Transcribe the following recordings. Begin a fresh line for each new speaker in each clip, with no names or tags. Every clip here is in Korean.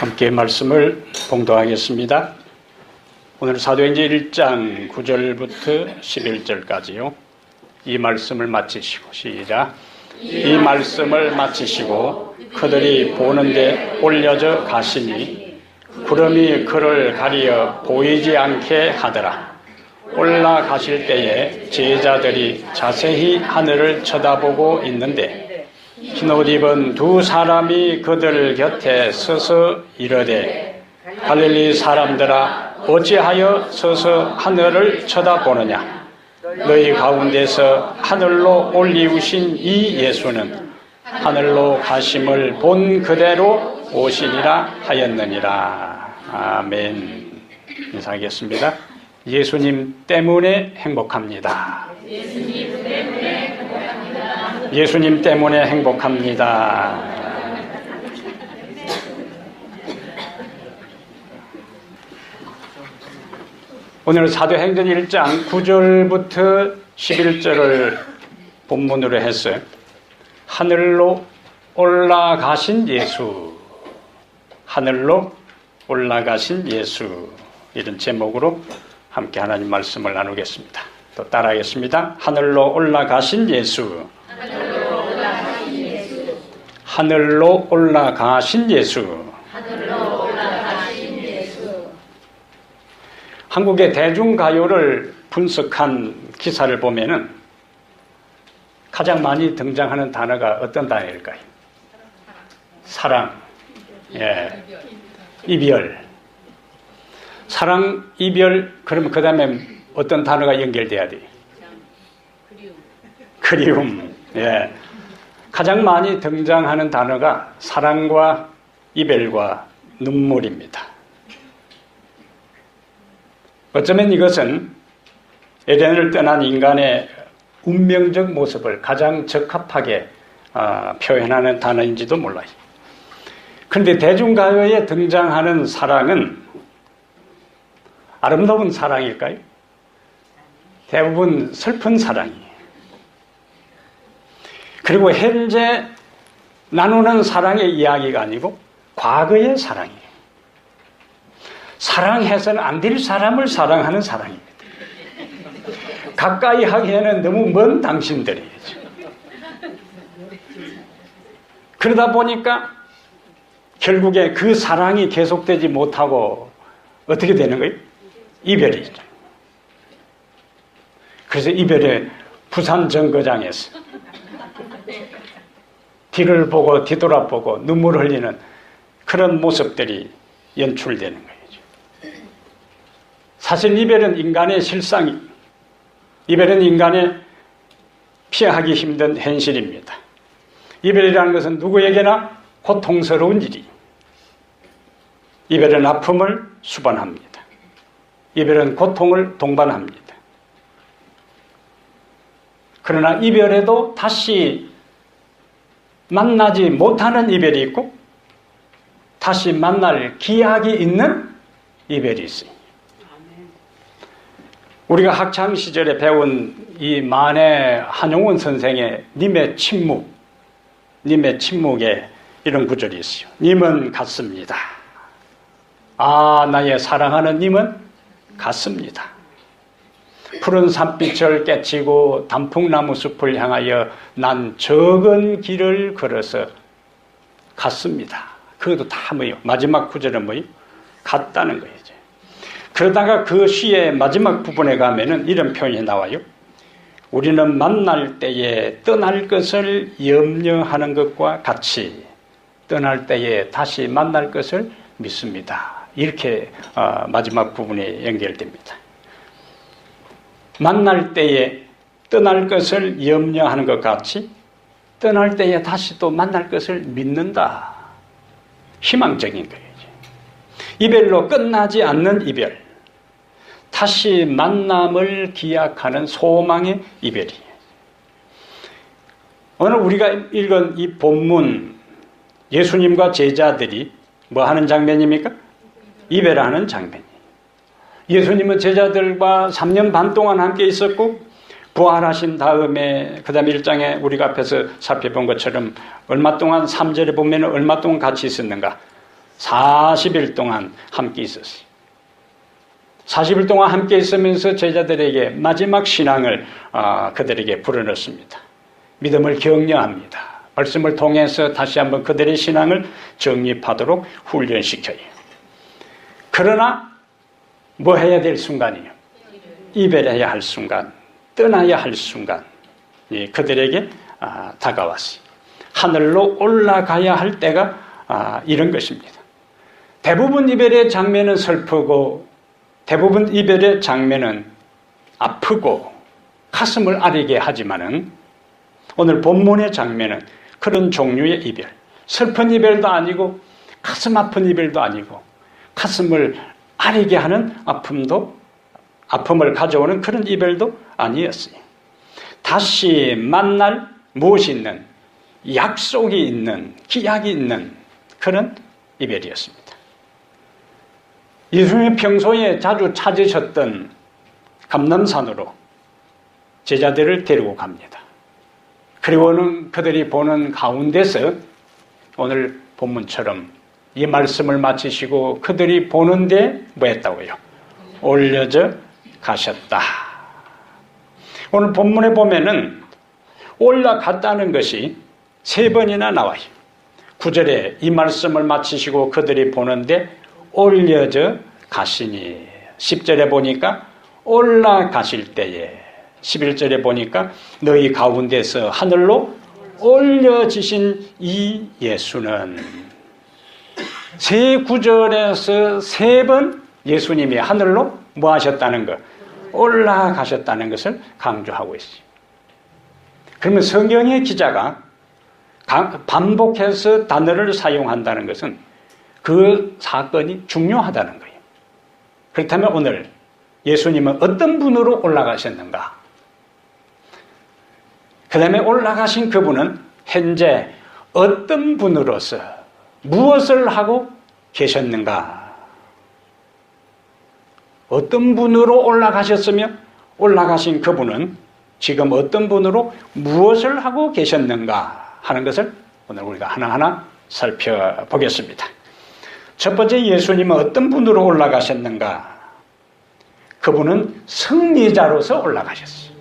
함께 말씀을 봉독하겠습니다. 오늘 사도행전 1장 9절부터 11절까지요. 이 말씀을 마치시고 시작. 이 말씀을 마치시고 그들이 보는데 올려져 가시니 구름이 그를 가리어 보이지 않게 하더라. 올라가실 때에 제자들이 자세히 하늘을 쳐다보고 있는데 흰옷 입은 두 사람이 그들 곁에 서서 이르되 갈릴리 사람들아 어찌하여 서서 하늘을 쳐다보느냐. 너희 가운데서 하늘로 올리우신 이 예수는 하늘로 가심을 본 그대로 오시니라 하였느니라. 아멘. 인사하겠습니다. 예수님 때문에 행복합니다. 예수님 때문에 행복합니다. 예수님 때문에 행복합니다. 오늘 사도행전 1장 9절부터 11절을 본문으로 했어요. 하늘로 올라가신 예수, 하늘로 올라가신 예수, 이런 제목으로 함께 하나님 말씀을 나누겠습니다. 또 따라하겠습니다. 하늘로 올라가신 예수, 하늘로 올라가신 예수, 하늘로 올라가신 예수. 하늘로 올라가신 예수. 한국의 대중가요를 분석한 기사를 보면은 가장 많이 등장하는 단어가 어떤 단어일까요? 사랑, 이별. 사랑, 이별, 그러면 그 다음에 어떤 단어가 연결돼야 돼요? 그리움. 예. 가장 많이 등장하는 단어가 사랑과 이별과 눈물입니다. 어쩌면 이것은 에덴을 떠난 인간의 운명적 모습을 가장 적합하게 표현하는 단어인지도 몰라요. 그런데 대중가요에 등장하는 사랑은 아름다운 사랑일까요? 대부분 슬픈 사랑이에요. 그리고 현재 나누는 사랑의 이야기가 아니고 과거의 사랑이에요. 사랑해서는 안 될 사람을 사랑하는 사랑입니다. 가까이 하기에는 너무 먼 당신들이죠. 그러다 보니까 결국에 그 사랑이 계속되지 못하고 어떻게 되는 거예요? 이별이죠. 그래서 이별의 부산 정거장에서 뒤를 보고 뒤돌아보고 눈물 흘리는 그런 모습들이 연출되는 거예요. 사실 이별은 인간의 실상이, 이별은 인간의 피하기 힘든 현실입니다. 이별이라는 것은 누구에게나 고통스러운 일이. 이별은 아픔을 수반합니다. 이별은 고통을 동반합니다. 그러나 이별에도 다시 만나지 못하는 이별이 있고 다시 만날 기약이 있는 이별이 있어요. 우리가 학창시절에 배운 이 만해 한용운 선생의 님의 침묵에 이런 구절이 있어요. 님은 같습니다. 아, 나의 사랑하는 님은 같습니다. 푸른 산빛을 깨치고 단풍나무 숲을 향하여 난 적은 길을 걸어서 갔습니다. 그것도 다 뭐예요? 마지막 구절은 뭐예요? 갔다는 거예요. 그러다가 그 시의 마지막 부분에 가면은 이런 표현이 나와요. 우리는 만날 때에 떠날 것을 염려하는 것과 같이 떠날 때에 다시 만날 것을 믿습니다. 이렇게 마지막 부분에 연결됩니다. 만날 때에 떠날 것을 염려하는 것 같이 떠날 때에 다시 또 만날 것을 믿는다. 희망적인 거예요. 이별로 끝나지 않는 이별. 다시 만남을 기약하는 소망의 이별이에요. 오늘 우리가 읽은 이 본문, 예수님과 제자들이 뭐 하는 장면입니까? 이별하는 장면이에요. 예수님은 제자들과 3년 반 동안 함께 있었고 부활하신 다음에 그 다음에 1장에 우리가 앞에서 살펴본 것처럼 얼마 동안 3절에 보면 얼마 동안 같이 있었는가? 40일 동안 함께 있었어요. 40일 동안 함께 있으면서 제자들에게 마지막 신앙을 그들에게 불어넣습니다. 믿음을 격려합니다. 말씀을 통해서 다시 한번 그들의 신앙을 정립하도록 훈련시켜요. 그러나 뭐 해야 될 순간이에요? 이별해야 할 순간, 떠나야 할 순간, 그들에게 다가왔어요. 하늘로 올라가야 할 때가 이런 것입니다. 대부분 이별의 장면은 슬프고 대부분 이별의 장면은 아프고 가슴을 아리게 하지만은 오늘 본문의 장면은 그런 종류의 이별, 슬픈 이별도 아니고 가슴 아픈 이별도 아니고 가슴을 아리게 하는 아픔을 가져오는 그런 이별도 아니었어요. 다시 만날 무엇이 있는, 약속이 있는, 기약이 있는 그런 이별이었습니다. 예수님이 평소에 자주 찾으셨던 감람산으로 제자들을 데리고 갑니다. 그리고는 그들이 보는 가운데서 오늘 본문처럼 이 말씀을 마치시고 그들이 보는데 뭐 했다고요? 올려져 가셨다. 오늘 본문에 보면은 올라갔다는 것이 3번이나 나와요. 9절에 이 말씀을 마치시고 그들이 보는데 올려져 가시니, 10절에 보니까 올라가실 때에, 11절에 보니까 너희 가운데서 하늘로 올려지신 이 예수는, 세 구절에서 3번 예수님이 하늘로 뭐 하셨다는 것, 올라가셨다는 것을 강조하고 있어요. 그러면 성경의 기자가 반복해서 단어를 사용한다는 것은 그 사건이 중요하다는 거예요. 그렇다면 오늘 예수님은 어떤 분으로 올라가셨는가? 그 다음에 올라가신 그분은 현재 어떤 분으로서 무엇을 하고 계셨는가? 어떤 분으로 올라가셨으며 올라가신 그분은 지금 어떤 분으로 무엇을 하고 계셨는가 하는 것을 오늘 우리가 하나하나 살펴보겠습니다. 첫 번째, 예수님은 어떤 분으로 올라가셨는가? 그분은 승리자로서 올라가셨어요.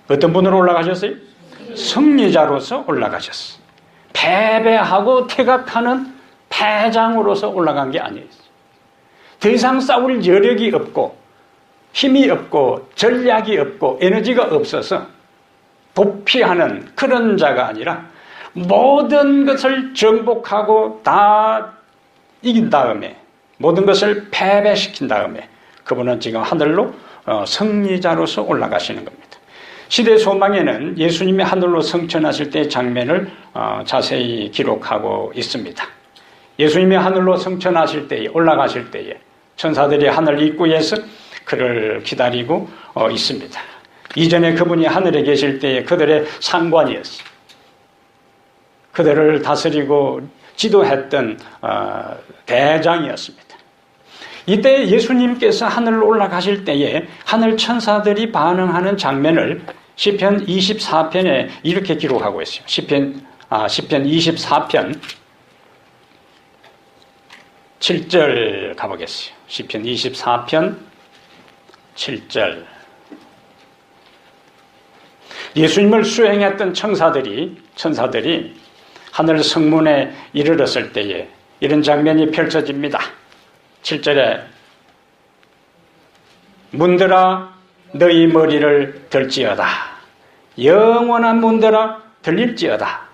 어떤 분으로 올라가셨어요? 승리자로서 올라가셨어요. 패배하고 퇴각하는 패장으로서 올라간 게 아니에요. 더 이상 싸울 여력이 없고 힘이 없고 전략이 없고 에너지가 없어서 도피하는 그런 자가 아니라 모든 것을 정복하고 다 이긴 다음에 모든 것을 패배시킨 다음에 그분은 지금 하늘로 승리자로서 올라가시는 겁니다. 시대 소망에는 예수님이 하늘로 승천하실 때의 장면을 자세히 기록하고 있습니다. 예수님이 하늘로 승천하실 때에, 올라가실 때에 천사들이 하늘 입구에서 그를 기다리고 있습니다. 이전에 그분이 하늘에 계실 때에 그들의 상관이었어요. 그들을 다스리고 지도했던 대장이었습니다. 이때 예수님께서 하늘로 올라가실 때에 하늘 천사들이 반응하는 장면을 시편 24편에 이렇게 기록하고 있어요. 시편 24편 7절 가보겠어요. 시편 24편 7절. 예수님을 수행했던 천사들이 하늘 성문에 이르렀을 때에 이런 장면이 펼쳐집니다. 7절에 문들아 너희 머리를 들지어다. 영원한 문들아 들릴지어다.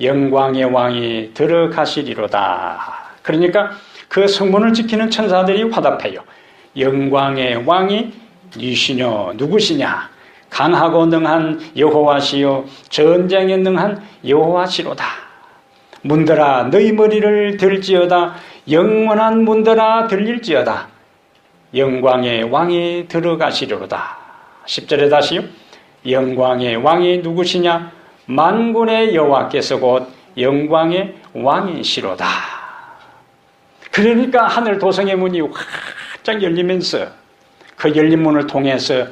영광의 왕이 들어가시리로다. 그러니까 그 성문을 지키는 천사들이 화답해요. 영광의 왕이 니시뇨 누구시냐? 강하고 능한 여호와시요 전쟁에 능한 여호와시로다. 문들아 너희 머리를 들지어다. 영원한 문들아 들릴지어다. 영광의 왕이 들어가시리로다. 10절에 다시요. 영광의 왕이 누구시냐? 만군의 여호와께서 곧 영광의 왕이시로다. 그러니까 하늘 도성의 문이 활짝 열리면서 그 열린 문을 통해서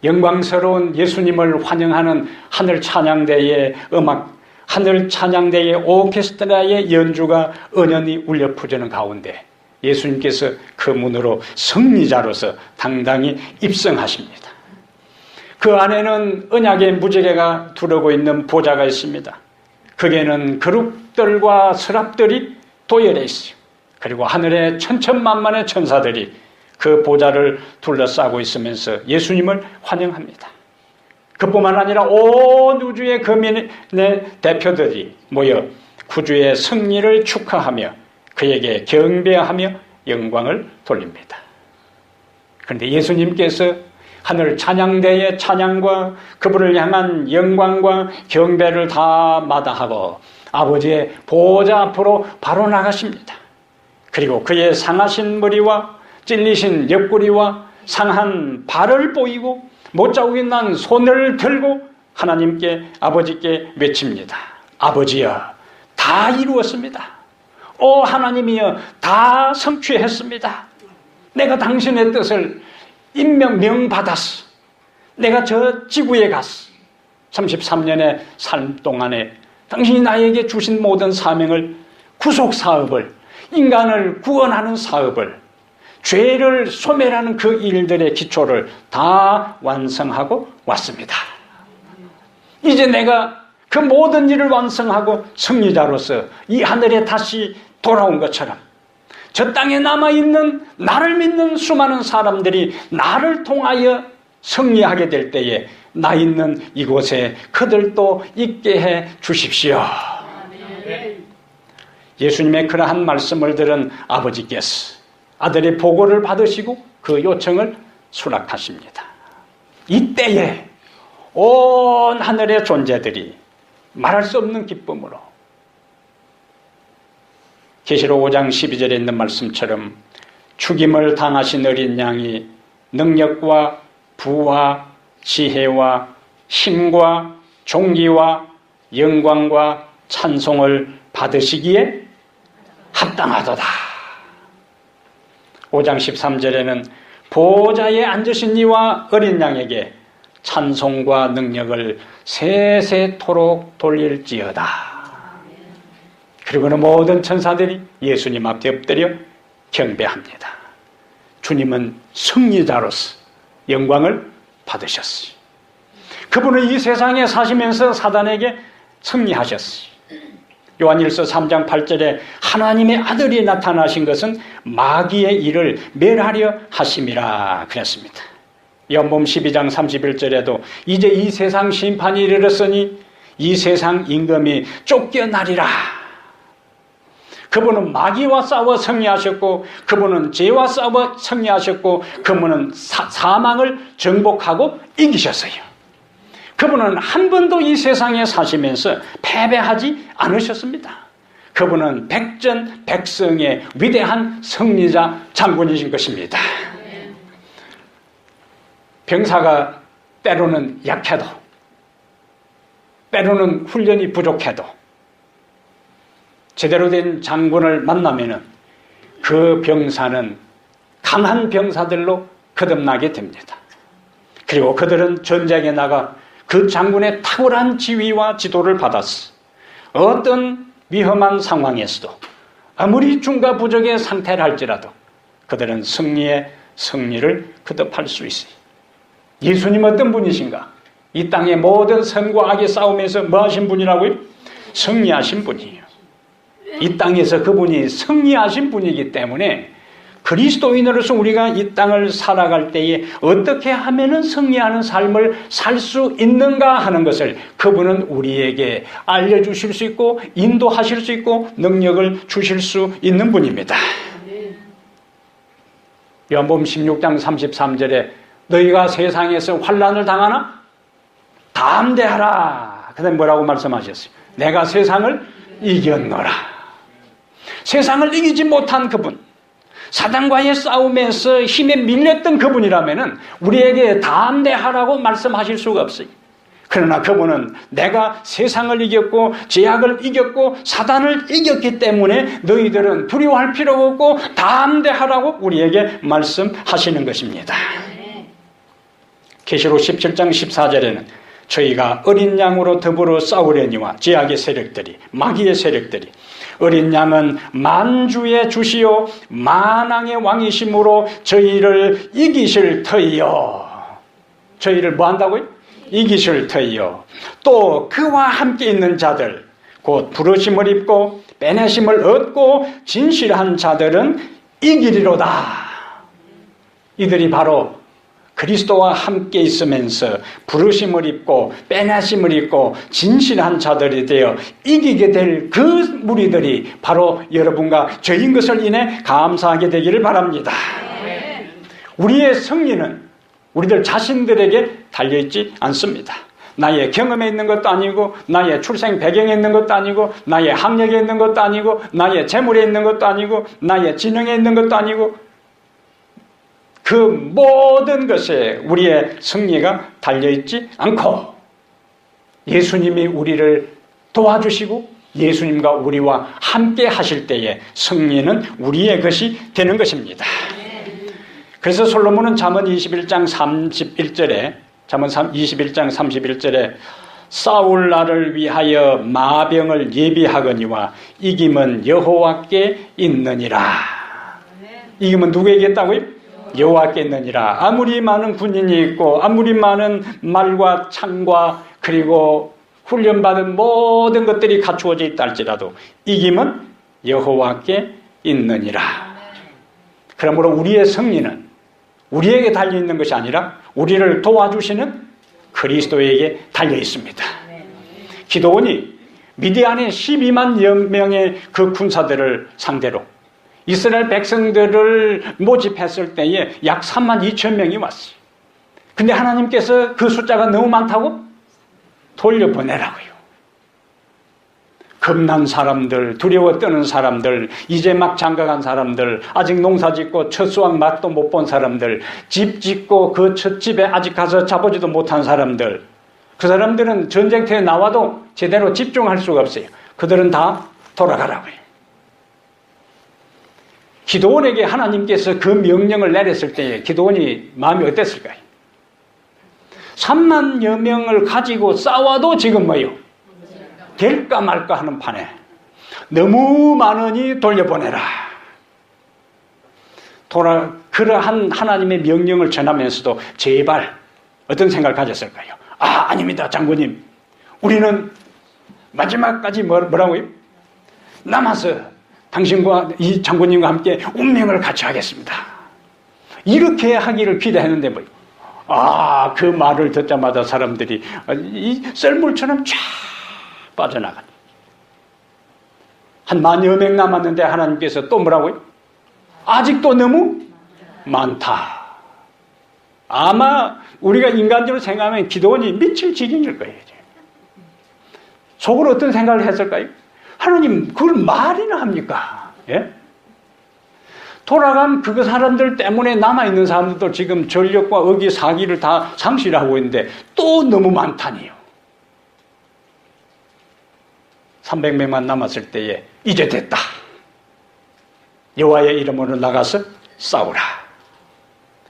영광스러운 예수님을 환영하는 하늘 찬양대의 음악, 하늘 찬양대의 오케스트라의 연주가 은연히 울려 퍼지는 가운데 예수님께서 그 문으로 승리자로서 당당히 입성하십니다. 그 안에는 언약의 무지개가 두르고 있는 보좌가 있습니다. 거기에는 그룹들과 서랍들이 도열해 있어요. 그리고 하늘의 천천만만의 천사들이 그 보좌를 둘러싸고 있으면서 예수님을 환영합니다. 그뿐만 아니라 온 우주의 거민의 대표들이 모여 구주의 승리를 축하하며 그에게 경배하며 영광을 돌립니다. 그런데 예수님께서 하늘 찬양대의 찬양과 그분을 향한 영광과 경배를 다 마다하고 아버지의 보좌 앞으로 바로 나가십니다. 그리고 그의 상하신 머리와 찔리신 옆구리와 상한 발을 보이고 못자국이 난 손을 들고 하나님께 아버지께 외칩니다. 아버지여, 다 이루었습니다. 오 하나님이여, 다 성취했습니다. 내가 당신의 뜻을 명받았어. 내가 저 지구에 갔어. 33년의 삶 동안에 당신이 나에게 주신 모든 사명을, 구속 사업을, 인간을 구원하는 사업을, 죄를 소멸하는 그 일들의 기초를 다 완성하고 왔습니다. 이제 내가 그 모든 일을 완성하고 승리자로서 이 하늘에 다시 돌아온 것처럼 저 땅에 남아있는 나를 믿는 수많은 사람들이 나를 통하여 승리하게 될 때에 나 있는 이곳에 그들도 있게 해 주십시오. 예수님의 그러한 말씀을 들은 아버지께서 아들의 보고를 받으시고 그 요청을 수락하십니다. 이때에 온 하늘의 존재들이 말할 수 없는 기쁨으로 계시록 5장 12절에 있는 말씀처럼 죽임을 당하신 어린 양이 능력과 부와 지혜와 힘과 존귀와 영광과 찬송을 받으시기에 합당하도다. 5장 13절에는 보좌에 앉으신 이와 어린 양에게 찬송과 능력을 세세토록 돌릴지어다. 그리고는 모든 천사들이 예수님 앞에 엎드려 경배합니다. 주님은 승리자로서 영광을 받으셨어요. 그분은 이 세상에 사시면서 사단에게 승리하셨어요. 요한일서 3장 8절에 하나님의 아들이 나타나신 것은 마귀의 일을 멸하려 하심이라 그랬습니다. 요한복음 12장 31절에도 이제 이 세상 심판이 이르렀으니 이 세상 임금이 쫓겨나리라. 그분은 마귀와 싸워 승리하셨고 그분은 죄와 싸워 승리하셨고 그분은 사망을 정복하고 이기셨어요. 그분은 한 번도 이 세상에 사시면서 패배하지 않으셨습니다. 그분은 백전백승의 위대한 승리자 장군이신 것입니다. 병사가 때로는 약해도 때로는 훈련이 부족해도 제대로 된 장군을 만나면은 그 병사는 강한 병사들로 거듭나게 됩니다. 그리고 그들은 전쟁에 나가 그 장군의 탁월한 지휘와 지도를 받았어. 어떤 위험한 상황에서도 아무리 중과 부족의 상태를 할지라도 그들은 승리를 거듭할 수 있어요. 예수님 어떤 분이신가? 이 땅의 모든 선과 악의 싸움에서 뭐 하신 분이라고요? 승리하신 분이에요. 이 땅에서 그분이 승리하신 분이기 때문에 그리스도인으로서 우리가 이 땅을 살아갈 때에 어떻게 하면은 승리하는 삶을 살 수 있는가 하는 것을 그분은 우리에게 알려주실 수 있고 인도하실 수 있고 능력을 주실 수 있는 분입니다. 요한복음 16장 33절에 너희가 세상에서 환난을 당하나 담대하라. 그다음에 뭐라고 말씀하셨어요? 내가 세상을 이겼노라. 세상을 이기지 못한 그분, 사단과의 싸움에서 힘에 밀렸던 그분이라면 우리에게 담대하라고 말씀하실 수가 없어요. 그러나 그분은 내가 세상을 이겼고 죄악을 이겼고 사단을 이겼기 때문에 너희들은 두려워할 필요가 없고 담대하라고 우리에게 말씀하시는 것입니다. 계시록 17장 14절에는 저희가 어린 양으로 더불어 싸우려니와 제약의 세력들이, 마귀의 세력들이, 어린 양은 만주의 주시요 만왕의 왕이심으로 저희를 이기실 터이요. 저희를 뭐 한다고요? 이기실 터이요. 또 그와 함께 있는 자들, 곧 부르심을 입고 빼내심을 얻고 진실한 자들은 이기리로다. 이들이 바로 그리스도와 함께 있으면서 부르심을 입고 빼내심을 입고 진실한 자들이 되어 이기게 될 그 무리들이 바로 여러분과 저인 것을 인해 감사하게 되기를 바랍니다. 우리의 승리는 우리들 자신들에게 달려있지 않습니다. 나의 경험에 있는 것도 아니고, 나의 출생 배경에 있는 것도 아니고, 나의 학력에 있는 것도 아니고, 나의 재물에 있는 것도 아니고, 나의 지능에 있는 것도 아니고, 그 모든 것에 우리의 승리가 달려있지 않고 예수님이 우리를 도와주시고 예수님과 우리와 함께 하실 때에 승리는 우리의 것이 되는 것입니다. 그래서 솔로몬은 잠언 21장 31절에 잠언 21장 31절에 싸울 날을 위하여 마병을 예비하거니와 이김은 여호와께 있느니라. 이김은 누구에게 있다고요? 여호와께 있느니라. 아무리 많은 군인이 있고 아무리 많은 말과 창과 그리고 훈련받은 모든 것들이 갖추어져 있다 할지라도 이김은 여호와께 있느니라. 그러므로 우리의 승리는 우리에게 달려있는 것이 아니라 우리를 도와주시는 그리스도에게 달려있습니다. 기드온이 미디안의 12만 명의 그 군사들을 상대로 이스라엘 백성들을 모집했을 때에 약 3만 2천 명이 왔어요. 근데 하나님께서 그 숫자가 너무 많다고 돌려보내라고요. 겁난 사람들, 두려워 떠는 사람들, 이제 막 장가간 사람들, 아직 농사 짓고 첫 수확 맛도 못 본 사람들, 집 짓고 그 첫 집에 아직 가서 자보지도 못한 사람들, 그 사람들은 전쟁터에 나와도 제대로 집중할 수가 없어요. 그들은 다 돌아가라고요. 기드온에게 하나님께서 그 명령을 내렸을 때에 기드온이 마음이 어땠을까요? 3만여 명을 가지고 싸워도 지금 뭐요? 될까 말까 하는 판에 너무 많으니 돌려보내라. 그러한 하나님의 명령을 전하면서도 제발 어떤 생각을 가졌을까요? 아닙니다 장군님, 우리는 마지막까지 뭐라고요? 남아서 당신과 이 장군님과 함께 운명을 같이 하겠습니다. 이렇게 하기를 기대했는데 뭐, 그 말을 듣자마자 사람들이 이 썰물처럼 쫙 빠져나가니. 한 10,000여 명 남았는데 하나님께서 또 뭐라고요? 아직도 너무 많다. 아마 우리가 인간적으로 생각하면 기드온이 미칠 지경일 거예요. 속으로 어떤 생각을 했을까요? 하나님, 그걸 말이나 합니까? 예? 돌아간 그 사람들 때문에 남아있는 사람들도 지금 전력과 의기, 사기를 다 상실하고 있는데 또 너무 많다니요. 300명만 남았을 때에 이제 됐다. 여호와의 이름으로 나가서 싸우라.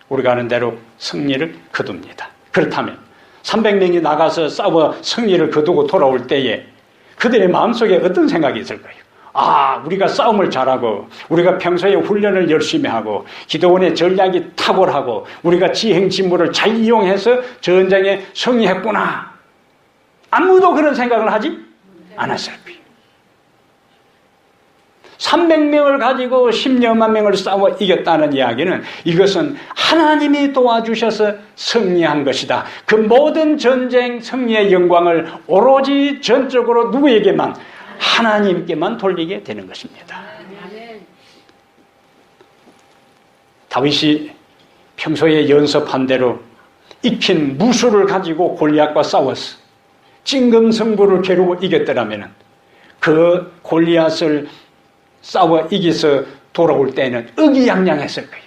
우리가 아는 대로 승리를 거둡니다. 그렇다면 300명이 나가서 싸워 승리를 거두고 돌아올 때에 그들의 마음속에 어떤 생각이 있을까요? 우리가 싸움을 잘하고 우리가 평소에 훈련을 열심히 하고 기드온의 전략이 탁월하고 우리가 지행지물을 잘 이용해서 전쟁에 승리했구나. 아무도 그런 생각을 하지 않았을 거예요. 300명을 가지고 10여만 명을 싸워 이겼다는 이야기는 이것은 하나님이 도와주셔서 승리한 것이다. 그 모든 전쟁 승리의 영광을 오로지 전적으로 누구에게만? 하나님께만 돌리게 되는 것입니다. 다윗이 평소에 연습한 대로 익힌 무술을 가지고 골리앗과 싸웠어. 찐금승부를 겨루고 이겼더라면 그 골리앗을 싸워 이겨서 돌아올 때는 의기양양했을 거예요.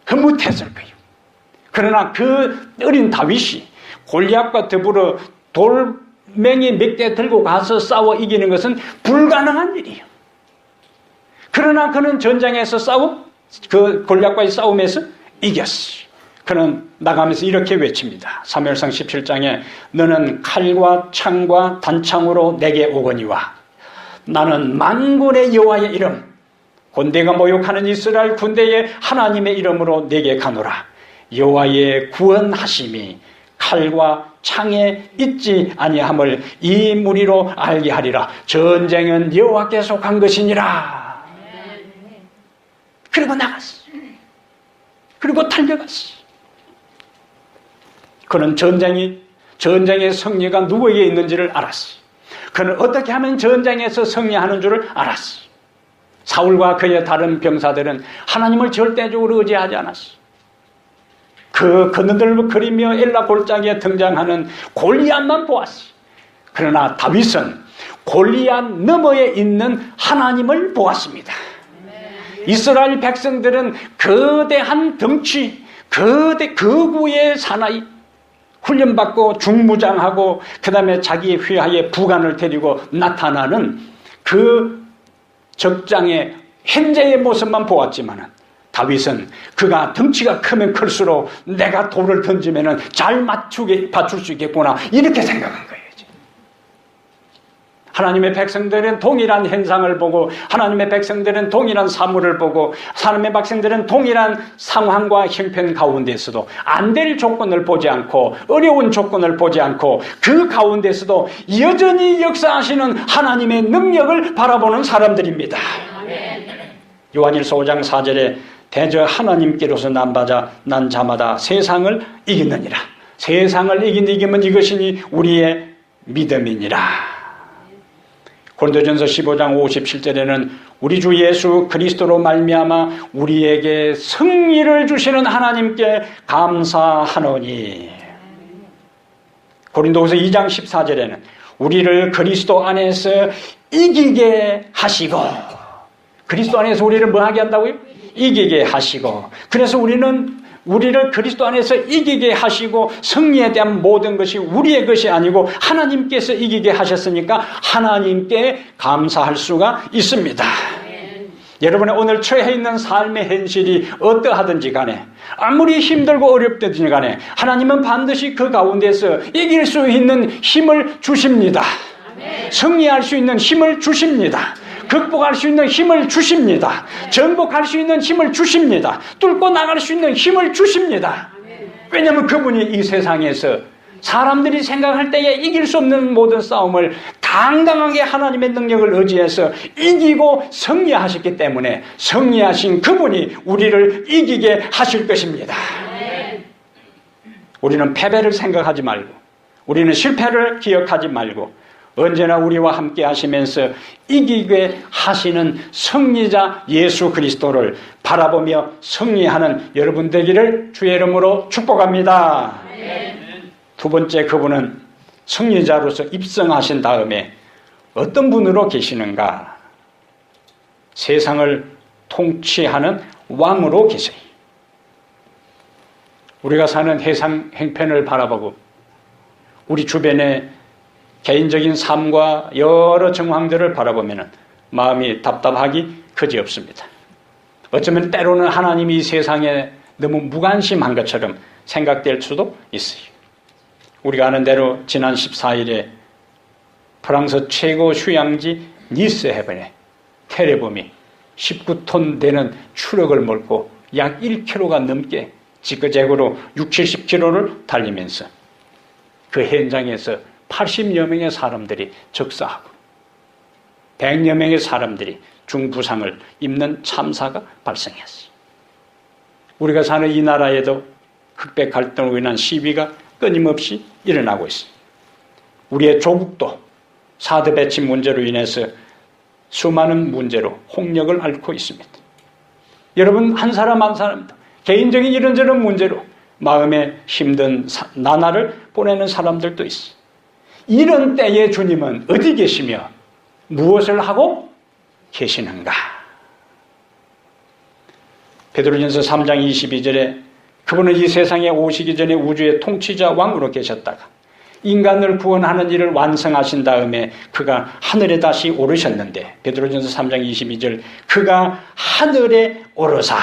흐뭇했을 거예요. 그러나 그 어린 다윗이 골리앗과 더불어 돌멩이 몇 개 들고 가서 싸워 이기는 것은 불가능한 일이에요. 그러나 그는 전장에서 그 골리앗과의 싸움에서 이겼어요. 그는 나가면서 이렇게 외칩니다. 사무엘상 17장에 너는 칼과 창과 단창으로 내게 오거니와 나는 만군의 여호와의 이름 군대가 모욕하는 이스라엘 군대의 하나님의 이름으로 내게 가노라. 여호와의 구원하심이 칼과 창에 있지 아니함을 이 무리로 알게 하리라. 전쟁은 여호와께서 한 것이니라. 그리고 나갔어. 그리고 달려갔어. 그는 전쟁의 승리가 누구에게 있는지를 알았어. 그는 어떻게 하면 전쟁에서 승리하는 줄을 알았어. 사울과 그의 다른 병사들은 하나님을 절대적으로 의지하지 않았어. 그 그늘을 그리며 엘라 골짜기에 등장하는 골리앗만 보았어. 그러나 다윗은 골리앗 너머에 있는 하나님을 보았습니다. 이스라엘 백성들은 거대한 덩치, 거구의 사나이, 훈련받고 중무장하고 그 다음에 자기의 휘하에 부관을 데리고 나타나는 그 적장의 hen제의 모습만 보았지만 다윗은 그가 덩치가 크면 클수록 내가 돌을 던지면 잘 맞출 수 있겠구나 이렇게 생각한 거예요. 하나님의 백성들은 동일한 현상을 보고 하나님의 백성들은 동일한 사물을 보고 하나님의 백성들은 동일한 상황과 형편 가운데서도 안 될 조건을 보지 않고 어려운 조건을 보지 않고 그 가운데서도 여전히 역사하시는 하나님의 능력을 바라보는 사람들입니다. 요한일서 5장 4절에 대저 하나님께로서 난 자마다 세상을 이기느니라. 세상을 이기면 이것이니 우리의 믿음이니라. 고린도전서 15장 57절에는 우리 주 예수 그리스도로 말미암아 우리에게 승리를 주시는 하나님께 감사하노니. 고린도후서 2장 14절에는 우리를 그리스도 안에서 이기게 하시고, 그리스도 안에서 우리를 뭐 하게 한다고요? 이기게 하시고. 그래서 우리를 그리스도 안에서 이기게 하시고 승리에 대한 모든 것이 우리의 것이 아니고 하나님께서 이기게 하셨으니까 하나님께 감사할 수가 있습니다. 여러분의 오늘 처해 있는 삶의 현실이 어떠하든지 간에 아무리 힘들고 어렵든지 간에 하나님은 반드시 그 가운데서 이길 수 있는 힘을 주십니다. 승리할 수 있는 힘을 주십니다. 극복할 수 있는 힘을 주십니다. 정복할 수 있는 힘을 주십니다. 뚫고 나갈 수 있는 힘을 주십니다. 왜냐하면 그분이 이 세상에서 사람들이 생각할 때에 이길 수 없는 모든 싸움을 당당하게 하나님의 능력을 의지해서 이기고 승리하셨기 때문에 승리하신 그분이 우리를 이기게 하실 것입니다. 우리는 패배를 생각하지 말고 우리는 실패를 기억하지 말고 언제나 우리와 함께 하시면서 이기게 하시는 승리자 예수 그리스도를 바라보며 승리하는 여러분 되기를 주의 이름으로 축복합니다. 두 번째, 그분은 승리자로서 입성하신 다음에 어떤 분으로 계시는가? 세상을 통치하는 왕으로 계세요. 우리가 사는 세상 형편을 바라보고 우리 주변에 개인적인 삶과 여러 정황들을 바라보면 마음이 답답하기 그지없습니다. 어쩌면 때로는 하나님이 이 세상에 너무 무관심한 것처럼 생각될 수도 있어요. 우리가 아는 대로 지난 14일에 프랑스 최고 휴양지 니스 해변에 테레범이 19톤 되는 추력을 몰고 약 1km가 넘게 지그재그로 60, 70km를 달리면서 그 현장에서 80여 명의 사람들이 적사하고 100여 명의 사람들이 중부상을 입는 참사가 발생했어요. 우리가 사는 이 나라에도 흑백 갈등으로 인한 시위가 끊임없이 일어나고 있어요. 우리의 조국도 사드 배치 문제로 인해서 수많은 문제로 홍역을 앓고 있습니다. 여러분 한 사람 한 사람도 개인적인 이런저런 문제로 마음에 힘든 나날을 보내는 사람들도 있어요. 이런 때에 주님은 어디 계시며 무엇을 하고 계시는가? 베드로전서 3장 22절에 그분은 이 세상에 오시기 전에 우주의 통치자 왕으로 계셨다가 인간을 구원하는 일을 완성하신 다음에 그가 하늘에 다시 오르셨는데 베드로전서 3장 22절 그가 하늘에 오르사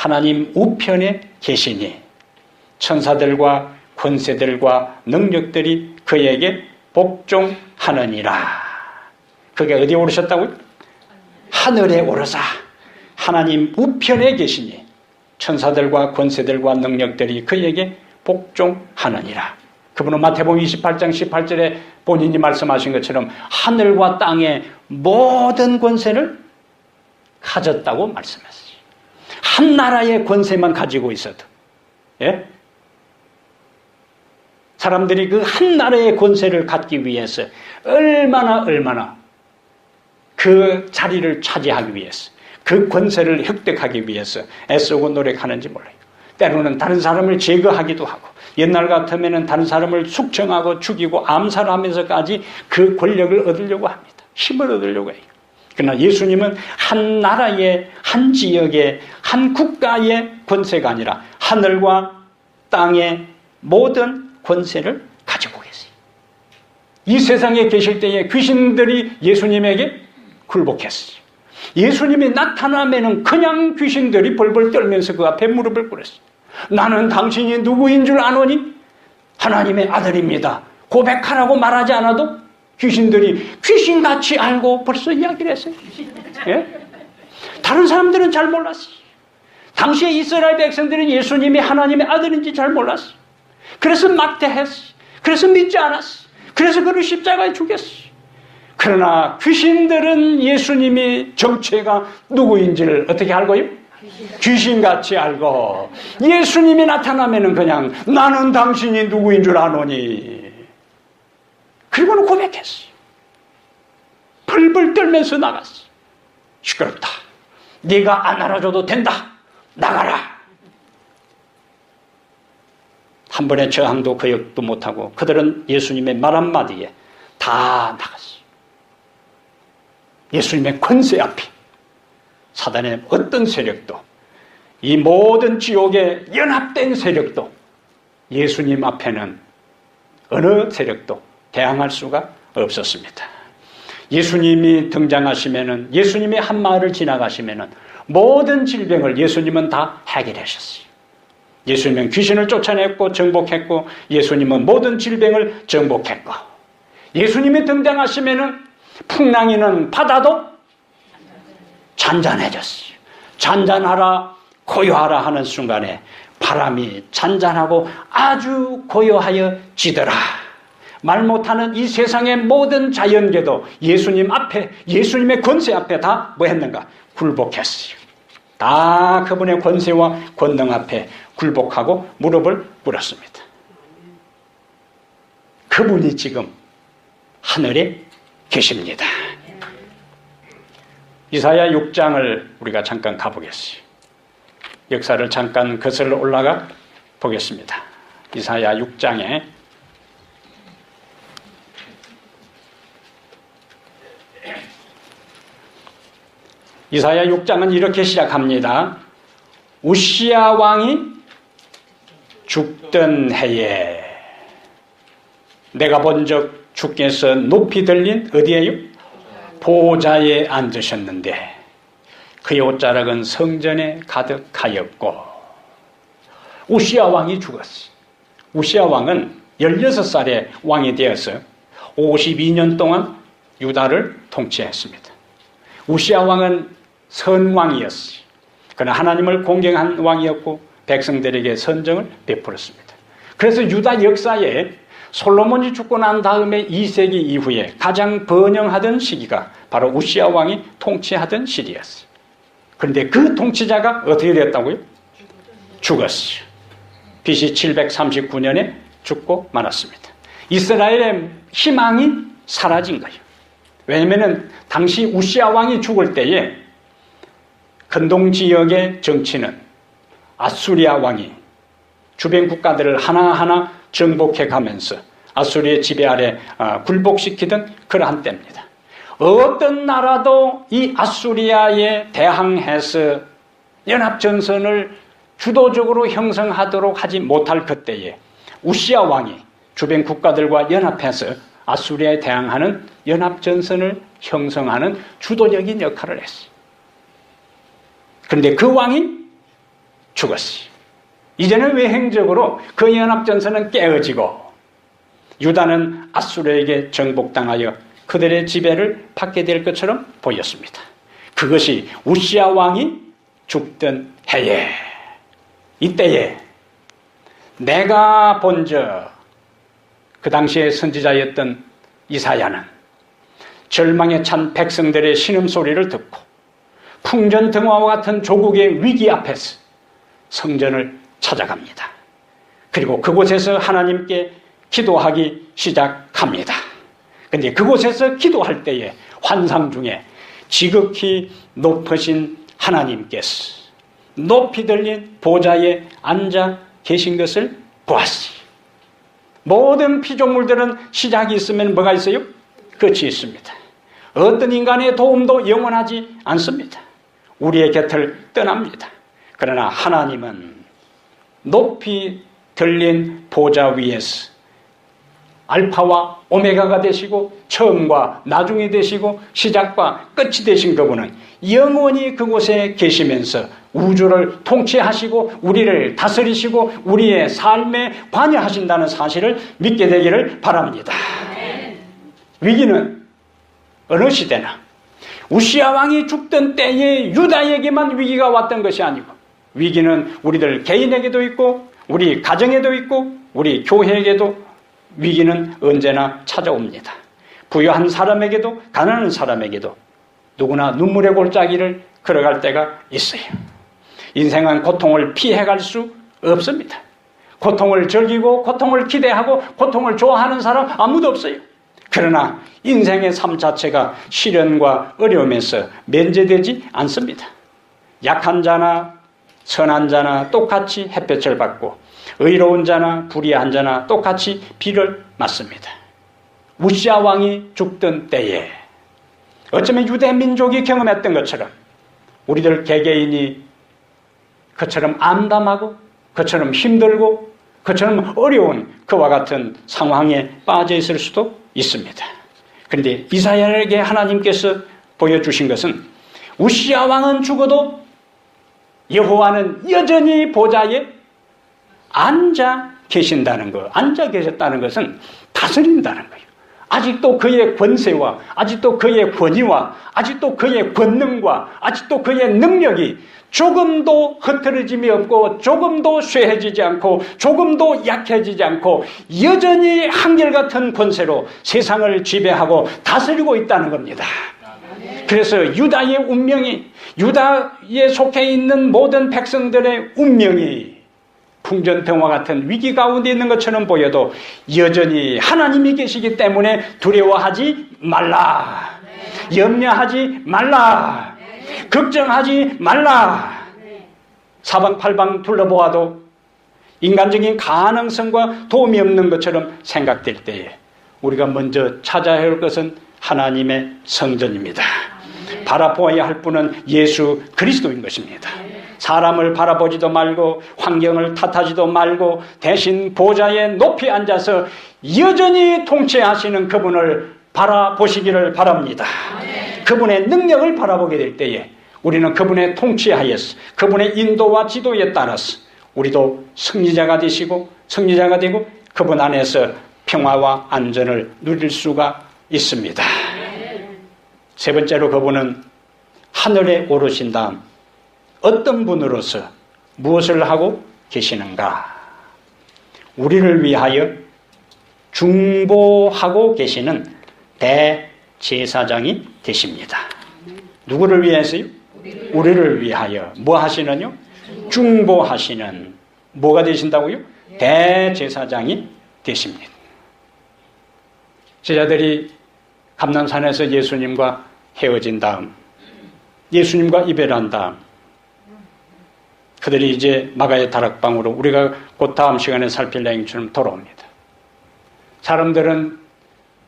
하나님 우편에 계시니 천사들과 권세들과 능력들이 그에게 복종하느니라. 그게 어디에 오르셨다고요? 하늘에 오르사 하나님 우편에 계시니 천사들과 권세들과 능력들이 그에게 복종하느니라. 그분은 마태복음 28장 18절에 본인이 말씀하신 것처럼 하늘과 땅의 모든 권세를 가졌다고 말씀했어요. 한 나라의 권세만 가지고 있어도, 예? 사람들이 그 한 나라의 권세를 갖기 위해서 얼마나 그 자리를 차지하기 위해서, 그 권세를 획득하기 위해서 애쓰고 노력하는지 몰라요. 때로는 다른 사람을 제거하기도 하고, 옛날 같으면 다른 사람을 숙청하고 죽이고 암살하면서까지 그 권력을 얻으려고 합니다. 힘을 얻으려고 해요. 그러나 예수님은 한 나라의, 한 지역의, 한 국가의 권세가 아니라 하늘과 땅의 모든 권세를 가지고 계세요. 이 세상에 계실 때에 귀신들이 예수님에게 굴복했어요. 예수님이 나타나면은 그냥 귀신들이 벌벌 떨면서 그 앞에 무릎을 꿇었어요. 나는 당신이 누구인 줄 아노니? 하나님의 아들입니다. 고백하라고 말하지 않아도 귀신들이 귀신같이 알고 벌써 이야기를 했어요. 예? 다른 사람들은 잘 몰랐어요. 당시에 이스라엘 백성들은 예수님이 하나님의 아들인지 잘 몰랐어요. 그래서 막대했어요. 그래서 믿지 않았어요. 그래서 그를 십자가에 죽였어요. 그러나 귀신들은 예수님이 정체가 누구인지를 어떻게 알고요? 귀신같이 알고 예수님이 나타나면은 그냥 나는 당신이 누구인 줄 아노니. 그리고는 고백했어요. 벌벌 떨면서 나갔어요. 시끄럽다. 네가 안 알아줘도 된다. 나가라. 한 번의 저항도 거역도 못하고 그들은 예수님의 말 한마디에 다 나갔어요. 예수님의 권세 앞에 사단의 어떤 세력도, 이 모든 지옥의 연합된 세력도 예수님 앞에는 어느 세력도 대항할 수가 없었습니다. 예수님이 등장하시면은, 예수님이 한 마을을 지나가시면은 모든 질병을 예수님은 다 해결하셨어요. 예수님은 귀신을 쫓아냈고 정복했고, 예수님은 모든 질병을 정복했고, 예수님이 등장하시면은 풍랑이는 바다도 잔잔해졌어요. 잔잔하라, 고요하라 하는 순간에 바람이 잔잔하고 아주 고요하여 지더라. 말 못하는 이 세상의 모든 자연계도 예수님 앞에, 예수님의 권세 앞에 다 뭐 했는가? 굴복했어요. 다 그분의 권세와 권능 앞에 굴복하고 무릎을 꿇었습니다. 그분이 지금 하늘에 계십니다. 이사야 6장을 우리가 잠깐 가보겠어요. 역사를 잠깐 거슬러 올라가 보겠습니다. 이사야 6장에 이사야 6장은 이렇게 시작합니다. 우시야 왕이 죽던 해에 내가 본적 주께서 높이 들린 어디에요? 보좌에 앉으셨는데 그의 옷자락은 성전에 가득하였고. 우시야 왕이 죽었어요. 우시야 왕은 16살에 왕이 되어서 52년 동안 유다를 통치했습니다. 우시야 왕은 선왕이었어요. 그러나 하나님을 공경한 왕이었고 백성들에게 선정을 베풀었습니다. 그래서 유다 역사에 솔로몬이 죽고 난 다음에 2세기 이후에 가장 번영하던 시기가 바로 우시야 왕이 통치하던 시기였어요. 그런데 그 통치자가 어떻게 됐다고요? 죽었어요. BC 739년에 죽고 말았습니다. 이스라엘의 희망이 사라진 거예요. 왜냐하면 당시 우시야 왕이 죽을 때에 근동 지역의 정치는 아수리아 왕이 주변 국가들을 하나하나 정복해 가면서 아수리의 지배 아래 굴복시키던 그러한 때입니다. 어떤 나라도 이 아수리아에 대항해서 연합전선을 주도적으로 형성하도록 하지 못할 그때에 우시야 왕이 주변 국가들과 연합해서 아수리아에 대항하는 연합전선을 형성하는 주도적인 역할을 했어요. 그런데 그 왕이 죽었어요. 이제는 외행적으로 그 연합전선은 깨어지고 유다는 아수르에게 정복당하여 그들의 지배를 받게 될 것처럼 보였습니다. 그것이 우시야 왕이 죽던 해에, 이때에 내가 본저, 그 당시에 선지자였던 이사야는 절망에 찬 백성들의 신음소리를 듣고 풍전등화와 같은 조국의 위기 앞에서 성전을 찾아갑니다. 그리고 그곳에서 하나님께 기도하기 시작합니다. 그런데 그곳에서 기도할 때에 환상 중에 지극히 높으신 하나님께서 높이 들린 보좌에 앉아 계신 것을 보았어요. 모든 피조물들은 시작이 있으면 뭐가 있어요? 끝이 있습니다. 어떤 인간의 도움도 영원하지 않습니다. 우리의 곁을 떠납니다. 그러나 하나님은 높이 들린 보좌 위에서 알파와 오메가가 되시고 처음과 나중이 되시고 시작과 끝이 되신 그분은 영원히 그곳에 계시면서 우주를 통치하시고 우리를 다스리시고 우리의 삶에 관여하신다는 사실을 믿게 되기를 바랍니다. 위기는 어느 시대나 우시야 왕이 죽던 때에 유다에게만 위기가 왔던 것이 아니고 위기는 우리들 개인에게도 있고 우리 가정에도 있고 우리 교회에게도 위기는 언제나 찾아옵니다. 부유한 사람에게도 가난한 사람에게도 누구나 눈물의 골짜기를 걸어갈 때가 있어요. 인생은 고통을 피해갈 수 없습니다. 고통을 즐기고 고통을 기대하고 고통을 좋아하는 사람 아무도 없어요. 그러나 인생의 삶 자체가 시련과 어려움에서 면제되지 않습니다. 약한 자나 선한 자나 똑같이 햇볕을 받고 의로운 자나 불의한 자나 똑같이 비를 맞습니다. 우시야 왕이 죽던 때에 어쩌면 유대 민족이 경험했던 것처럼 우리들 개개인이 그처럼 암담하고 그처럼 힘들고 그처럼 어려운 그와 같은 상황에 빠져 있을 수도 있습니다. 그런데 이사야에게 하나님께서 보여주신 것은 우시야 왕은 죽어도 여호와는 여전히 보좌에 앉아 계신다는 것, 앉아 계셨다는 것은 다스린다는 거예요. 아직도 그의 권세와 아직도 그의 권위와 아직도 그의 권능과 아직도 그의 능력이 조금도 흐트러짐이 없고 조금도 쇠해지지 않고 조금도 약해지지 않고 여전히 한결같은 권세로 세상을 지배하고 다스리고 있다는 겁니다. 그래서 유다의 운명이 유다에 속해 있는 모든 백성들의 운명이 풍전등화 같은 위기 가운데 있는 것처럼 보여도 여전히 하나님이 계시기 때문에 두려워하지 말라. 염려하지 말라. 걱정하지 말라. 사방팔방 둘러보아도 인간적인 가능성과 도움이 없는 것처럼 생각될 때에 우리가 먼저 찾아야 할 것은 하나님의 성전입니다. 바라보아야 할 분은 예수 그리스도인 것입니다. 사람을 바라보지도 말고 환경을 탓하지도 말고 대신 보좌에 높이 앉아서 여전히 통치하시는 그분을 바라보시기를 바랍니다. 그분의 능력을 바라보게 될 때에 우리는 그분의 통치하에서 그분의 인도와 지도에 따라서 우리도 승리자가 되시고 승리자가 되고 그분 안에서 평화와 안전을 누릴 수가 있습니다. 세 번째로 그분은 하늘에 오르신 다음 어떤 분으로서 무엇을 하고 계시는가? 우리를 위하여 중보하고 계시는 대제사장이 되십니다. 누구를 위해서요? 우리를 위하여 뭐 하시는요? 중보하시는 뭐가 되신다고요? 대제사장이 되십니다. 제자들이 감람산에서 예수님과 헤어진 다음 예수님과 이별한 다음 그들이 이제 마가의 다락방으로 우리가 곧 다음 시간에 살필 내용처럼 돌아옵니다. 사람들은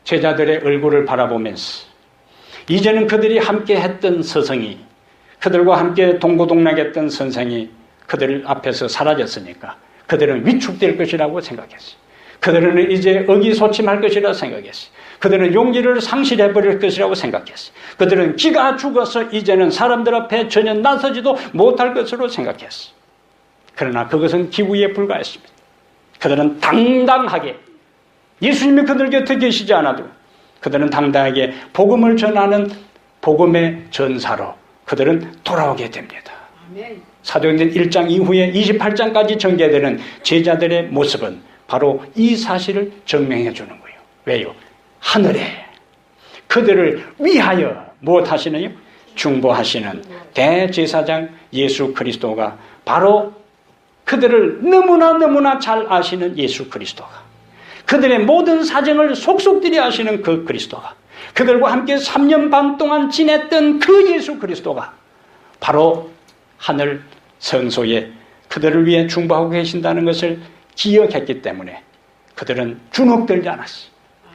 제자들의 얼굴을 바라보면서 이제는 그들이 함께 했던 스승이 그들과 함께 동고동락했던 선생이 그들 앞에서 사라졌으니까 그들은 위축될 것이라고 생각했어요. 그들은 이제 의기소침할 것이라고 생각했어요. 그들은 용기를 상실해버릴 것이라고 생각했어요. 그들은 기가 죽어서 이제는 사람들 앞에 전혀 나서지도 못할 것으로 생각했어요. 그러나 그것은 기우에 불과했습니다. 그들은 당당하게 예수님이 그들 곁에 계시지 않아도 그들은 당당하게 복음을 전하는 복음의 전사로 그들은 돌아오게 됩니다. 사도행전 1장 이후에 28장까지 전개되는 제자들의 모습은 바로 이 사실을 증명해 주는 거예요. 왜요? 하늘에 그들을 위하여 무엇 하시느냐? 중보하시는 대제사장 예수 그리스도가 바로 그들을 너무나 잘 아시는 예수 그리스도가, 그들의 모든 사정을 속속들이 아시는 그 그리스도가, 그들과 함께 3년 반 동안 지냈던 그 예수 그리스도가 바로 하늘 성소에 그들을 위해 중보하고 계신다는 것을 기억했기 때문에 그들은 주눅들지 않았어.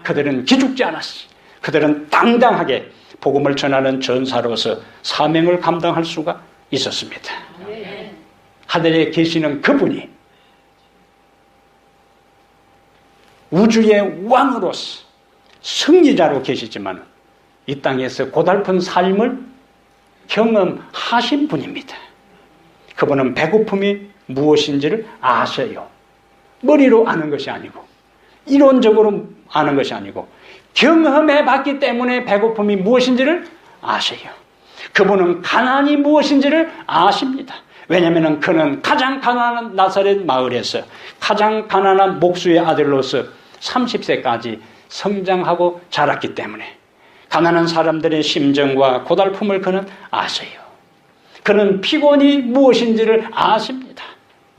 그들은 기죽지 않았어. 그들은 당당하게 복음을 전하는 전사로서 사명을 감당할 수가 있었습니다. 하늘에 계시는 그분이 우주의 왕으로서 승리자로 계시지만 이 땅에서 고달픈 삶을 경험하신 분입니다. 그분은 배고픔이 무엇인지를 아셔요. 머리로 아는 것이 아니고 이론적으로 아는 것이 아니고 경험해 봤기 때문에 배고픔이 무엇인지를 아셔요. 그분은 가난이 무엇인지를 아십니다. 왜냐하면 그는 가장 가난한 나사렛 마을에서 가장 가난한 목수의 아들로서 30세까지 성장하고 자랐기 때문에 가난한 사람들의 심정과 고달픔을 그는 아셔요. 그는 피곤이 무엇인지를 아십니다.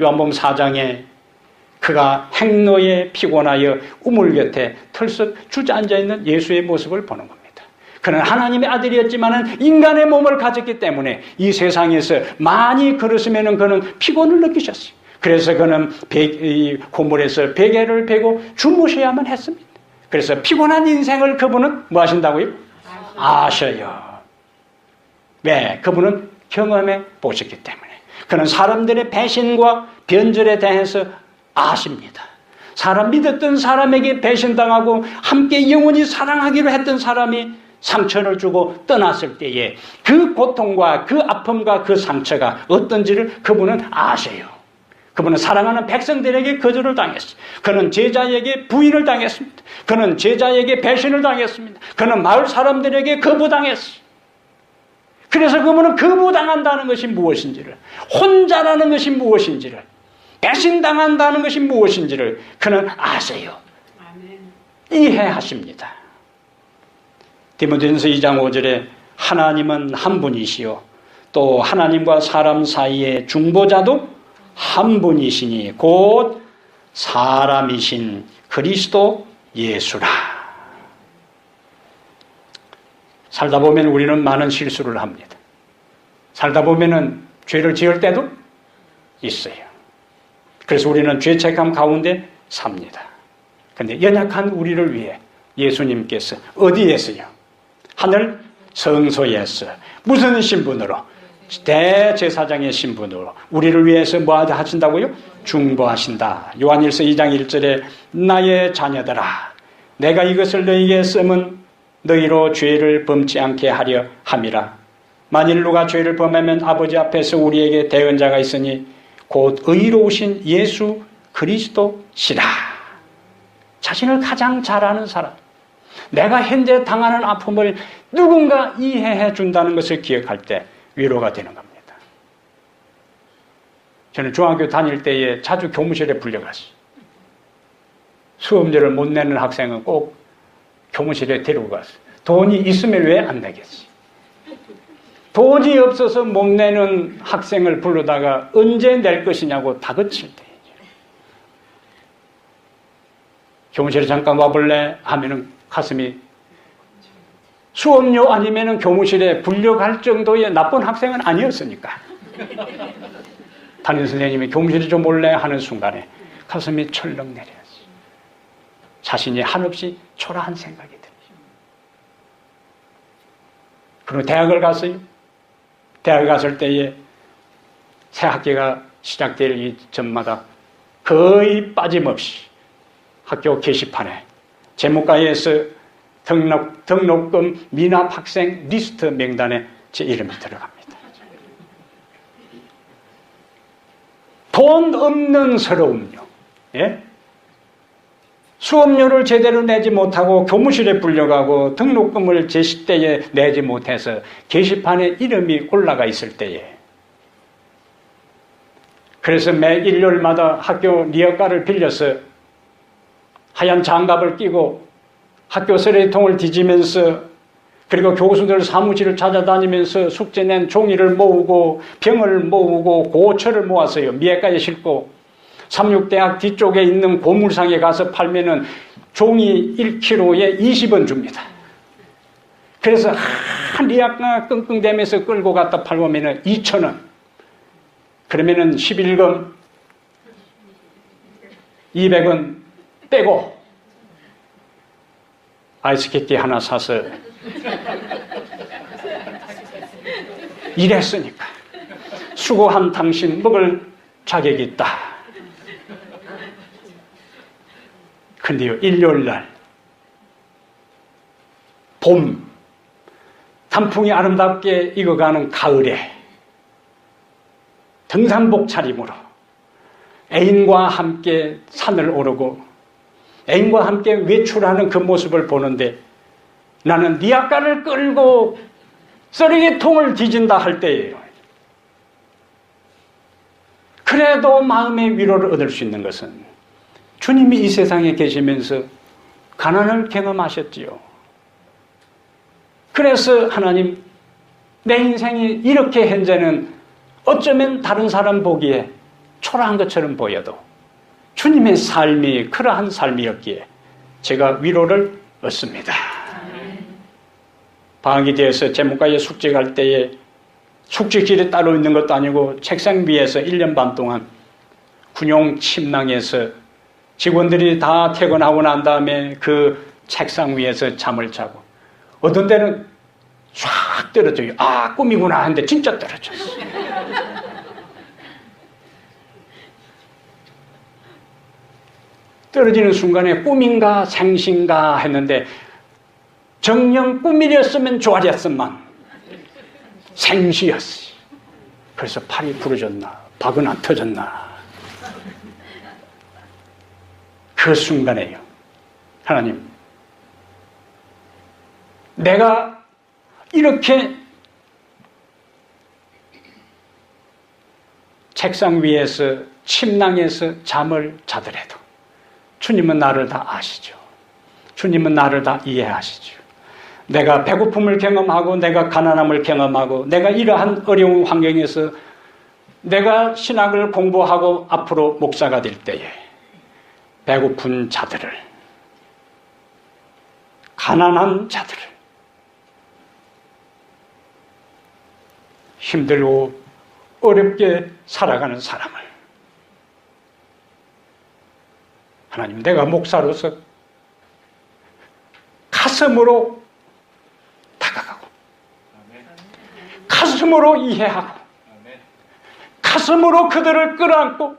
요한복음 4장에 그가 행로에 피곤하여 우물 곁에 털썩 주저앉아 있는 예수의 모습을 보는 겁니다. 그는 하나님의 아들이었지만 인간의 몸을 가졌기 때문에 이 세상에서 많이 걸었으면 그는 피곤을 느끼셨어요. 그래서 그는 고물에서 베개를 베고 주무셔야만 했습니다. 그래서 피곤한 인생을 그분은 뭐 하신다고요? 아셔요. 왜? 그분은 경험해 보셨기 때문에. 그는 사람들의 배신과 변절에 대해서 아십니다. 사람 믿었던 사람에게 배신당하고 함께 영원히 사랑하기로 했던 사람이 상처를 주고 떠났을 때에 그 고통과 그 아픔과 그 상처가 어떤지를 그분은 아셔요. 그분은 사랑하는 백성들에게 거절을 당했어요. 그는 제자에게 부인을 당했습니다. 그는 제자에게 배신을 당했습니다. 그는 마을 사람들에게 거부당했어요. 그래서 그분은 거부당한다는 것이 무엇인지를, 혼자라는 것이 무엇인지를, 배신당한다는 것이 무엇인지를 그는 아세요. 이해하십니다. 디모데전서 2장 5절에 하나님은 한 분이시요 또 하나님과 사람 사이의 중보자도 한 분이시니 곧 사람이신 그리스도 예수라. 살다 보면 우리는 많은 실수를 합니다. 살다 보면은 죄를 지을 때도 있어요. 그래서 우리는 죄책감 가운데 삽니다. 그런데 연약한 우리를 위해 예수님께서 어디에서요? 하늘 성소에서 무슨 신분으로? 대제사장의 신분으로 우리를 위해서 뭐 하신다고요? 중보하신다. 요한일서 2장 1절에 나의 자녀들아 내가 이것을 너희에게 쓰면 너희로 죄를 범치 않게 하려 함이라. 만일 누가 죄를 범하면 아버지 앞에서 우리에게 대언자가 있으니 곧 의로우신 예수 그리스도시라. 자신을 가장 잘 아는 사람, 내가 현재 당하는 아픔을 누군가 이해해 준다는 것을 기억할 때 위로가 되는 겁니다. 저는 중학교 다닐 때에 자주 교무실에 불려갔어요. 수업료를 못 내는 학생은 꼭 교무실에 데리고 갔어요. 돈이 있으면 왜 안 내겠어요? 돈이 없어서 못 내는 학생을 부르다가 언제 낼 것이냐고 다그칠 때 교무실에 잠깐 와볼래? 하면은 가슴이 수업료 아니면은 교무실에 불려갈 정도의 나쁜 학생은 아니었으니까. 담임 선생님이 교무실에 좀 올래? 하는 순간에 가슴이 철렁 내렸어요. 자신이 한없이 초라한 생각이 들어요. 그리고 대학을 갔어요. 대학 갔을 때에 새 학기가 시작될 이 전마다 거의 빠짐없이 학교 게시판에 재무과에서 등록금 미납 학생 리스트 명단에 제 이름이 들어갑니다. 돈 없는 서러움요. 예? 수업료를 제대로 내지 못하고 교무실에 불려가고 등록금을 제시 때에 내지 못해서 게시판에 이름이 올라가 있을 때에, 그래서 매 일요일마다 학교 리어카를 빌려서 하얀 장갑을 끼고 학교 쓰레기통을 뒤지면서, 그리고 교수들 사무실을 찾아다니면서 숙제 낸 종이를 모으고 병을 모으고 고철을 모았어요. 미에까지 싣고 삼육대학 뒤쪽에 있는 고물상에 가서 팔면은 종이 1kg에 20원 줍니다. 그래서 한 리아카 끙끙대면서 끌고 갔다 팔면은 2,000원. 그러면은 11금 200원 빼고 아이스케이트 하나 사서 일했으니까 수고한 당신 먹을 자격이 있다. 근데요, 일요일날 봄 단풍이 아름답게 익어가는 가을에 등산복 차림으로 애인과 함께 산을 오르고 애인과 함께 외출하는 그 모습을 보는데, 나는 리아카를 끌고 쓰레기통을 뒤진다 할 때예요. 그래도 마음의 위로를 얻을 수 있는 것은 주님이 이 세상에 계시면서 가난을 경험하셨지요. 그래서 하나님, 내 인생이 이렇게 현재는 어쩌면 다른 사람 보기에 초라한 것처럼 보여도 주님의 삶이 그러한 삶이었기에 제가 위로를 얻습니다. 방학이 되어서 제목과에 숙제 갈 때에 숙제실에 따로 있는 것도 아니고 책상 위에서 1년 반 동안 군용 침낭에서 직원들이 다 퇴근하고 난 다음에 그 책상 위에서 잠을 자고, 어떤 때는 쫙 떨어져요. 아, 꿈이구나 하는데 진짜 떨어졌어. 떨어지는 순간에 꿈인가 생신가 했는데 정녕 꿈이었으면 좋아졌지만 생시였어. 그래서 팔이 부러졌나 박은 안 터졌나, 그 순간에요, 하나님, 내가 이렇게 책상 위에서 침낭에서 잠을 자더라도 주님은 나를 다 아시죠. 주님은 나를 다 이해하시죠. 내가 배고픔을 경험하고 내가 가난함을 경험하고 내가 이러한 어려운 환경에서 내가 신학을 공부하고 앞으로 목사가 될 때에 배고픈 자들을, 가난한 자들을, 힘들고 어렵게 살아가는 사람을, 하나님, 내가 목사로서 가슴으로 다가가고 가슴으로 이해하고 가슴으로 그들을 끌어안고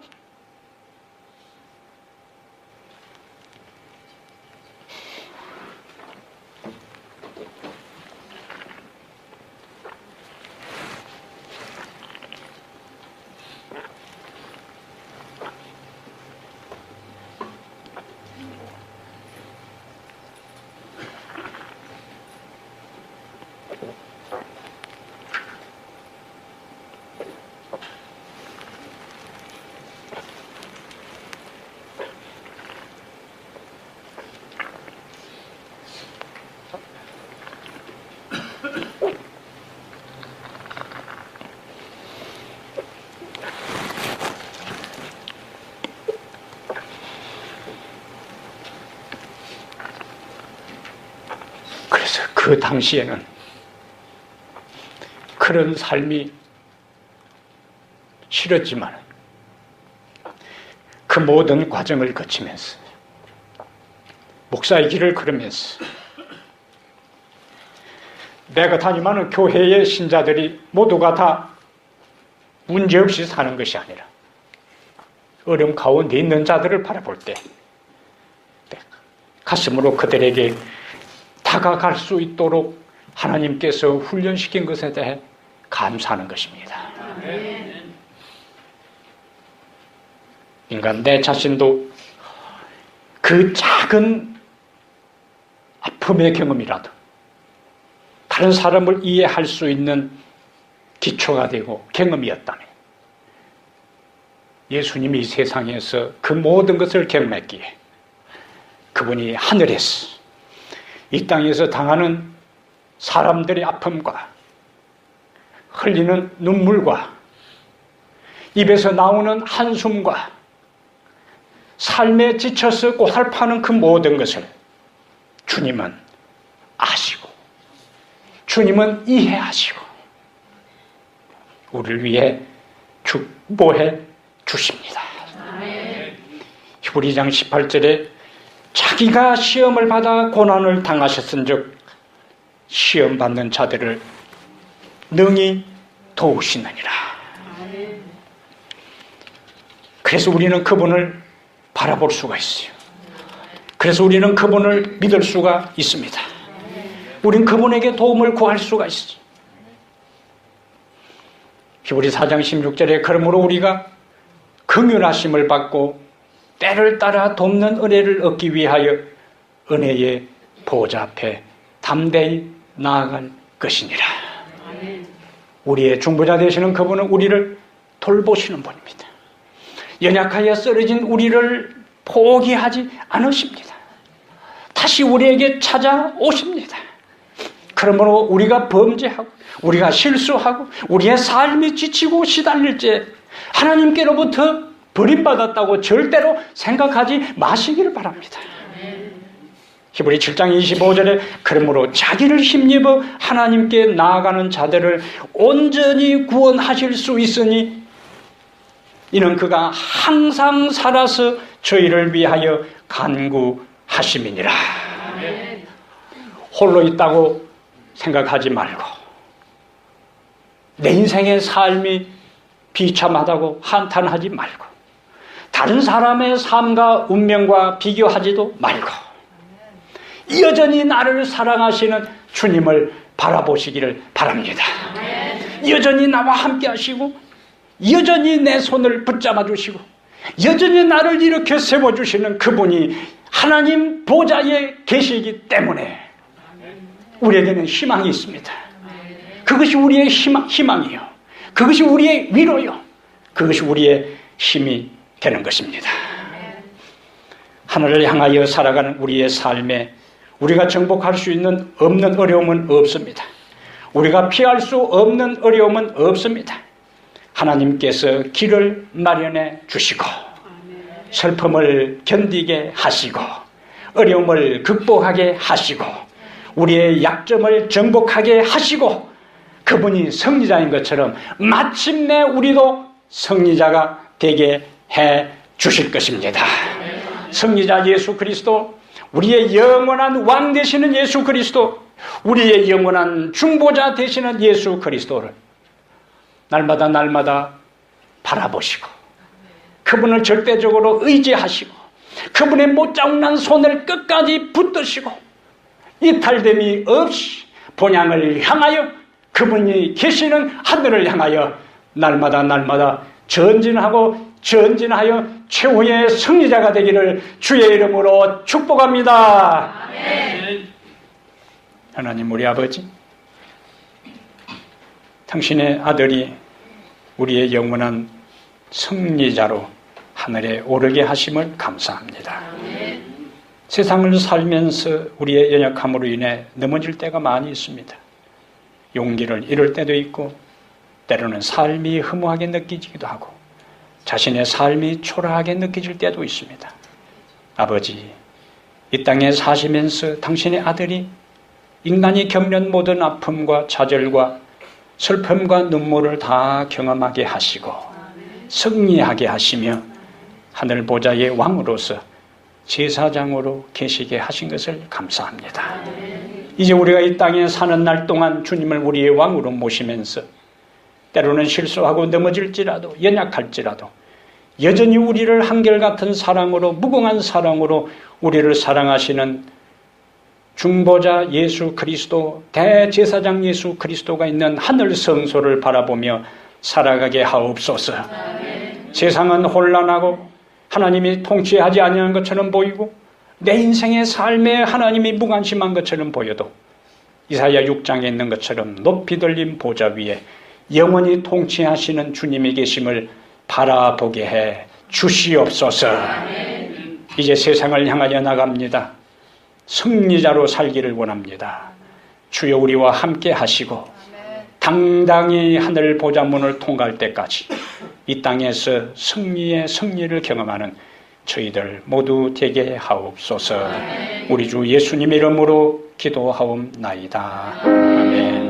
그 당시에는 그런 삶이 싫었지만 그 모든 과정을 거치면서 목사의 길을 걸으면서 내가 담임하는 교회의 신자들이 모두가 다 문제없이 사는 것이 아니라 어려움 가운데 있는 자들을 바라볼 때 가슴으로 그들에게 다가갈 수 있도록 하나님께서 훈련시킨 것에 대해 감사하는 것입니다. 인간 내 자신도 그 작은 아픔의 경험이라도 다른 사람을 이해할 수 있는 기초가 되고 경험이었다면 예수님이 이 세상에서 그 모든 것을 경험했기에 그분이 하늘에서 이 땅에서 당하는 사람들의 아픔과 흘리는 눈물과 입에서 나오는 한숨과 삶에 지쳐서 고달파는 그 모든 것을 주님은 아시고 주님은 이해하시고 우리를 위해 축복해 주십니다. 히브리장 18절에 자기가 시험을 받아 고난을 당하셨은즉 시험 받는 자들을 능히 도우시느니라. 그래서 우리는 그분을 바라볼 수가 있어요. 그래서 우리는 그분을 믿을 수가 있습니다. 우리는 그분에게 도움을 구할 수가 있어요. 히브리 4장 16절에 그러므로 우리가 긍휼하심을 받고 때를 따라 돕는 은혜를 얻기 위하여 은혜의 보좌 앞에 담대히 나아갈 것이니라. 우리의 중보자 되시는 그분은 우리를 돌보시는 분입니다. 연약하여 쓰러진 우리를 포기하지 않으십니다. 다시 우리에게 찾아오십니다. 그러므로 우리가 범죄하고 우리가 실수하고 우리의 삶이 지치고 시달릴 때 하나님께로부터 버림받았다고 절대로 생각하지 마시기를 바랍니다. 히브리 7장 25절에 그러므로 자기를 힘입어 하나님께 나아가는 자들을 온전히 구원하실 수 있으니 이는 그가 항상 살아서 저희를 위하여 간구하심이니라. 홀로 있다고 생각하지 말고 내 인생의 삶이 비참하다고 한탄하지 말고 다른 사람의 삶과 운명과 비교하지도 말고 여전히 나를 사랑하시는 주님을 바라보시기를 바랍니다. 여전히 나와 함께 하시고 여전히 내 손을 붙잡아 주시고 여전히 나를 이렇게 세워주시는 그분이 하나님 보좌에 계시기 때문에 우리에게는 희망이 있습니다. 그것이 우리의 희망이요. 그것이 우리의 위로요. 그것이 우리의 힘이 되는 것입니다. 하늘을 향하여 살아가는 우리의 삶에 우리가 정복할 수 있는 없는 어려움은 없습니다. 우리가 피할 수 없는 어려움은 없습니다. 하나님께서 길을 마련해 주시고 슬픔을 견디게 하시고 어려움을 극복하게 하시고 우리의 약점을 정복하게 하시고 그분이 승리자인 것처럼 마침내 우리도 승리자가 되게 해 주실 것입니다. 승리자 예수 그리스도, 우리의 영원한 왕 되시는 예수 그리스도, 우리의 영원한 중보자 되시는 예수 그리스도를 날마다 날마다 바라보시고 그분을 절대적으로 의지하시고 그분의 못자국난 손을 끝까지 붙드시고 이탈됨이 없이 본향을 향하여 그분이 계시는 하늘을 향하여 날마다 날마다 전진하고 전진하여 최후의 승리자가 되기를 주의 이름으로 축복합니다. 아멘. 하나님 우리 아버지, 당신의 아들이 우리의 영원한 승리자로 하늘에 오르게 하심을 감사합니다. 아멘. 세상을 살면서 우리의 연약함으로 인해 넘어질 때가 많이 있습니다. 용기를 잃을 때도 있고 때로는 삶이 허무하게 느껴지기도 하고 자신의 삶이 초라하게 느껴질 때도 있습니다. 아버지, 이 땅에 사시면서 당신의 아들이 인간이 겪는 모든 아픔과 좌절과 슬픔과 눈물을 다 경험하게 하시고 승리하게 하시며 하늘 보좌의 왕으로서 제사장으로 계시게 하신 것을 감사합니다. 이제 우리가 이 땅에 사는 날 동안 주님을 우리의 왕으로 모시면서 때로는 실수하고 넘어질지라도 연약할지라도 여전히 우리를 한결같은 사랑으로 무궁한 사랑으로 우리를 사랑하시는 중보자 예수 그리스도, 대제사장 예수 그리스도가 있는 하늘 성소를 바라보며 살아가게 하옵소서. 세상은 혼란하고 하나님이 통치하지 아니하는 것처럼 보이고 내 인생의 삶에 하나님이 무관심한 것처럼 보여도 이사야 6장에 있는 것처럼 높이 들린 보좌 위에 영원히 통치하시는 주님이 계심을 바라보게 해 주시옵소서. 이제 세상을 향하여 나갑니다. 승리자로 살기를 원합니다. 주여 우리와 함께 하시고 당당히 하늘 보좌문을 통과할 때까지 이 땅에서 승리를 경험하는 저희들 모두 되게 하옵소서. 우리 주 예수님 이름으로 기도하옵나이다. 아멘.